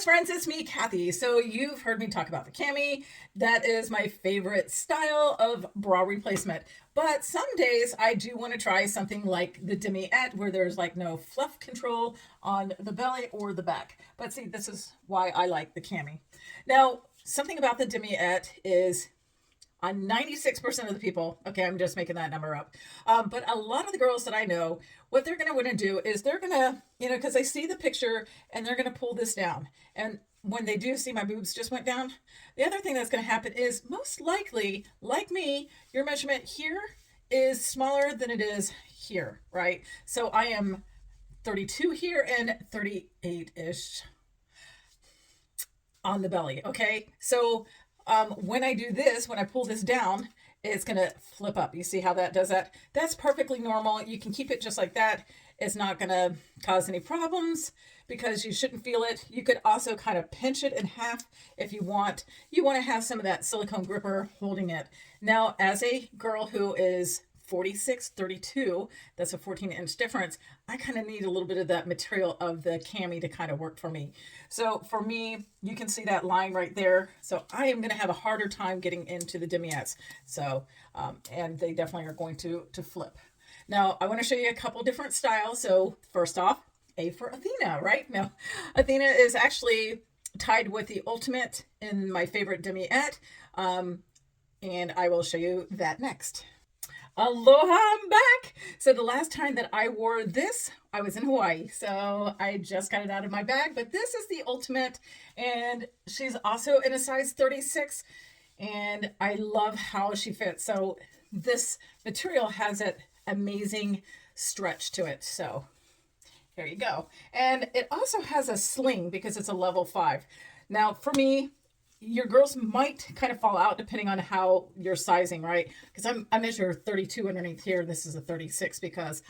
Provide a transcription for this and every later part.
best friends, it's me, Kathy. So you've heard me talk about the cami. That is my favorite style of bra replacement. But some days I do want to try something like the demiette where there's like no fluff control on the belly or the back. But see, this is why I like the cami. Now, something about the demiette is on 96% of the people, okay, I'm just making that number up. But a lot of the girls that I know, what they're going to want to do is they're going to, because they see the picture and they're going to pull this down. And when they do see my boobs just went down, the other thing that's going to happen is most likely, like me, your measurement here is smaller than it is here, right? So I am 32 here and 38-ish on the belly, okay? So when I do this, when I pull this down, it's going to flip up. You see how that does that? That's perfectly normal. You can keep it just like that. It's not going to cause any problems because you shouldn't feel it. You could also kind of pinch it in half if you want. You want to have some of that silicone gripper holding it. Now, as a girl who is 46, 32, that's a 14-inch difference. I kind of need a little bit of that material of the cami to kind of work for me. So for me, you can see that line right there. So I am going to have a harder time getting into the demiettes. So, and they definitely are going to flip. Now, I want to show you a couple different styles. So first off, A for Athena, right? Now, Athena is actually tied with the ultimate in my favorite demiette. And I will show you that next. Aloha, I'm back. So the last time that I wore this, I was in Hawaii. So I just got it out of my bag, but this is the ultimate and she's also in a size 36 and I love how she fits. So this material has that amazing stretch to it. So here you go. And it also has a sling because it's a level 5. Now for me, your girls might kind of fall out depending on how you're sizing, right? Because I measure 32 underneath here. This is a 36 because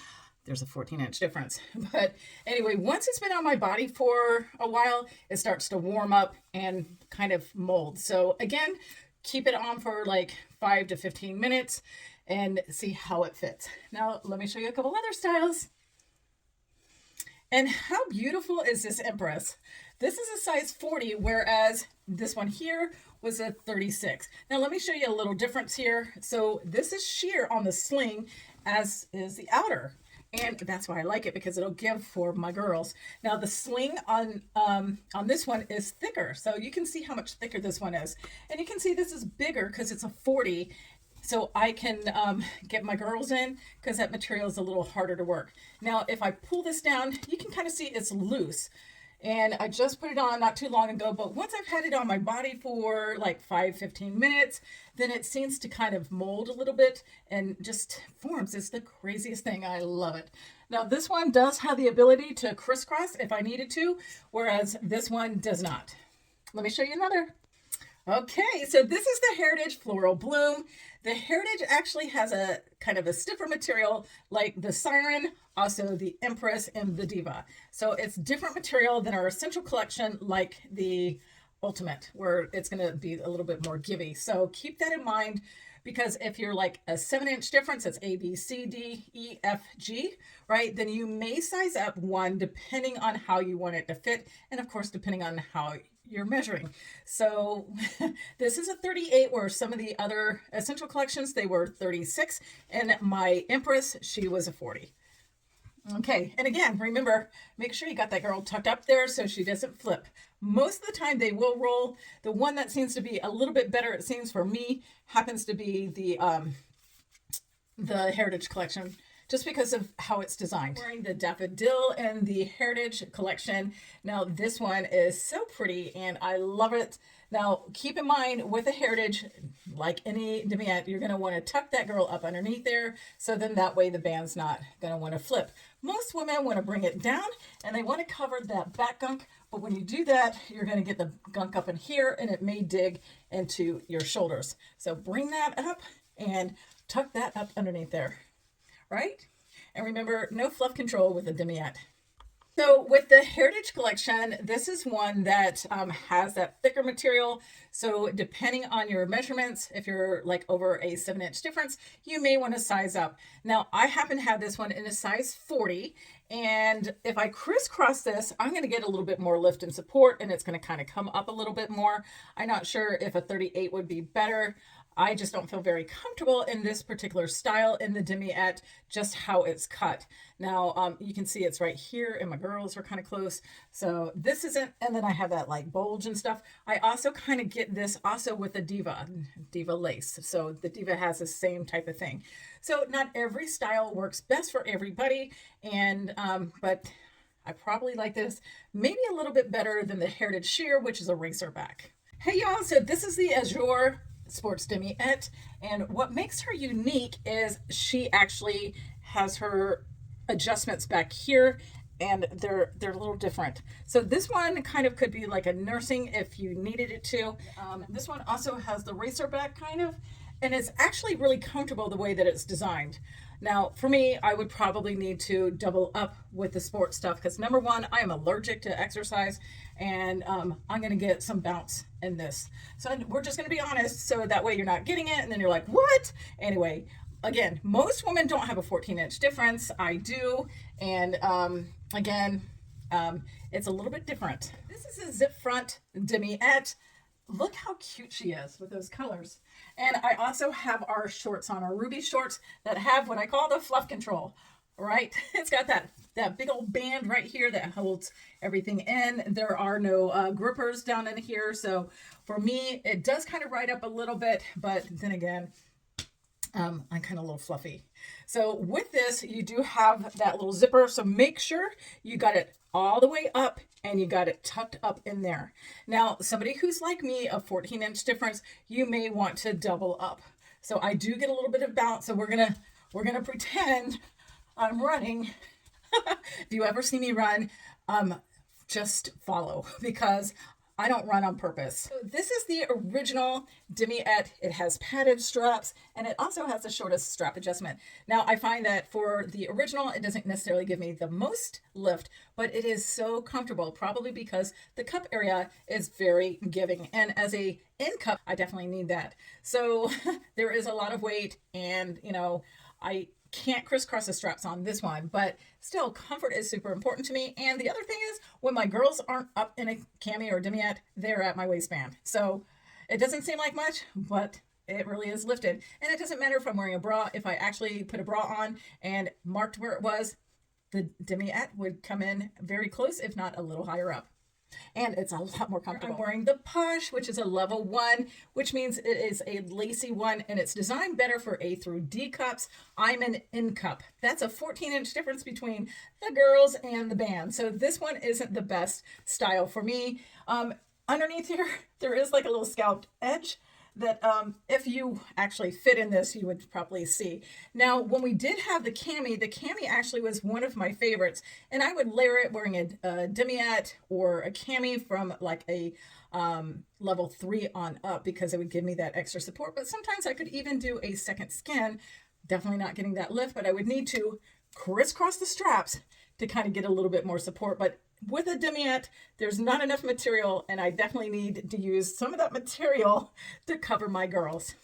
there's a 14-inch difference. But anyway, once it's been on my body for a while, it starts to warm up and kind of mold. So again, keep it on for like 5 to 15 minutes and see how it fits. Now, let me show you a couple other styles. And how beautiful is this Empress? This is a size 40, whereas this one here was a 36. Now let me show you a little difference here. So this is sheer on the sling, as is the outer. And that's why I like it, because it'll give for my girls. Now the sling on this one is thicker. So you can see how much thicker this one is. And you can see this is bigger because it's a 40. So I can get my girls in because that material is a little harder to work. Now, if I pull this down, you can kind of see it's loose. And I just put it on not too long ago, but once I've had it on my body for like 5-15 minutes, then it seems to kind of mold a little bit and just forms. It's the craziest thing. I love it. Now, this one does have the ability to crisscross if I needed to, whereas this one does not. Let me show you another. Okay, so this is the Heritage Floral Bloom. The Heritage actually has a kind of a stiffer material like the Siren, also the Empress and the Diva. So it's different material than our Essential Collection like the Ultimate, where it's going to be a little bit more givey. So keep that in mind, because if you're like a 7-inch difference, it's A, B, C, D, E, F, G, right? Then you may size up one depending on how you want it to fit. And of course, depending on how you're measuring. So this is a 38, where some of the other Essential Collections, they were 36. And my Empress, she was a 40. Okay, and again, remember, make sure you got that girl tucked up there so she doesn't flip. Most of the time they will roll. The one that seems to be a little bit better, it seems for me, happens to be the Heritage Collection, just because of how it's designed. Wearing the Daffodil and the Heritage Collection. Now this one is so pretty and I love it. Now keep in mind with the Heritage, like any demiette, you're going to want to tuck that girl up underneath there, so then that way the band's not going to want to flip. Most women want to bring it down and they want to cover that back gunk, but when you do that, you're going to get the gunk up in here and it may dig into your shoulders. So bring that up and tuck that up underneath there. Right? And remember, no fluff control with a demiette. So with the Heritage Collection, this is one that has that thicker material. So depending on your measurements, if you're like over a 7-inch difference, you may want to size up. Now I happen to have this one in a size 40. And if I crisscross this, I'm going to get a little bit more lift and support, and it's going to kind of come up a little bit more. I'm not sure if a 38 would be better. I just don't feel very comfortable in this particular style in the demiette, just how it's cut. Now, you can see it's right here, and my girls are kind of close. So this isn't, and then I have that like bulge and stuff. I also kind of get this also with the Diva lace. So the Diva has the same type of thing. So not every style works best for everybody, and but I probably like this maybe a little bit better than the Heritage Sheer, which is a racer back. Hey y'all, so this is the Azure Sports Demiette, and what makes her unique is she actually has her adjustments back here, and they're a little different. So this one kind of could be like a nursing if you needed it to. This one also has the racer back kind of, and it's actually really comfortable the way that it's designed. Now, for me, I would probably need to double up with the sports stuff because number one, I am allergic to exercise, and I'm going to get some bounce in this. So we're just going to be honest, so that way you're not getting it, and then you're like, what? Anyway, again, most women don't have a 14-inch difference. I do, and again, it's a little bit different. This is a zip front demiette. Look how cute she is with those colors. And I also have our shorts on, our ruby shorts that have what I call the fluff control, right? It's got that big old band right here that holds everything in. There are no grippers down in here. So for me, it does kind of ride up a little bit, but then again, I'm kind of a little fluffy. So with this, you do have that little zipper. So make sure you got it all the way up and you got it tucked up in there. Now, somebody who's like me, a 14-inch difference, you may want to double up. So I do get a little bit of bounce. So we're gonna pretend I'm running. If you ever see me run, just follow because I don't run on purpose. So this is the original demiette. It has padded straps, and it also has the shortest strap adjustment. Now, I find that for the original, it doesn't necessarily give me the most lift, but it is so comfortable, probably because the cup area is very giving. And as a in cup, I definitely need that. So there is a lot of weight, and you know, I can't crisscross the straps on this one, but still comfort is super important to me. And the other thing is when my girls aren't up in a cami or demiette, they're at my waistband. So it doesn't seem like much, but it really is lifted. And it doesn't matter if I'm wearing a bra. If I actually put a bra on and marked where it was, the demiette would come in very close, if not a little higher up. And it's a lot more comfortable. I'm wearing the Posh, which is a level 1, which means it is a lacy one, and it's designed better for A through D cups. I'm an N cup. That's a 14-inch difference between the girls and the band. So this one isn't the best style for me. Underneath here, there is like a little scalped edge that if you actually fit in this, you would probably see. Now, when we did have the cami actually was one of my favorites, and I would layer it wearing a demiette or a cami from like a level 3 on up because it would give me that extra support. But sometimes I could even do a second skin, definitely not getting that lift, but I would need to crisscross the straps to kind of get a little bit more support. But with a demiette, there's not enough material, and I definitely need to use some of that material to cover my girls.